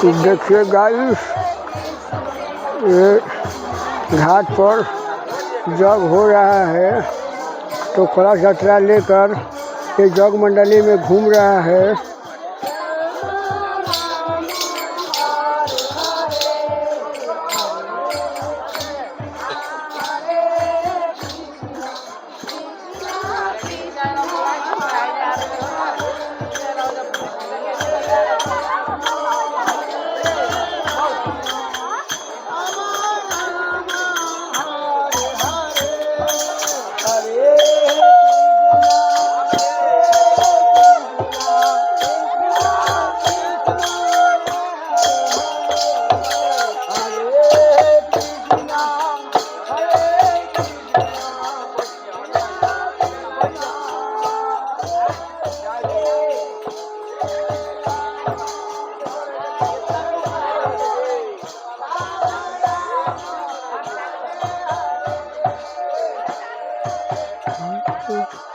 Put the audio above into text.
देखिए गाइस, ये घाट पर जग हो रहा है तो कलश यात्रा लेकर ये जग मंडली में घूम रहा है। Thank you.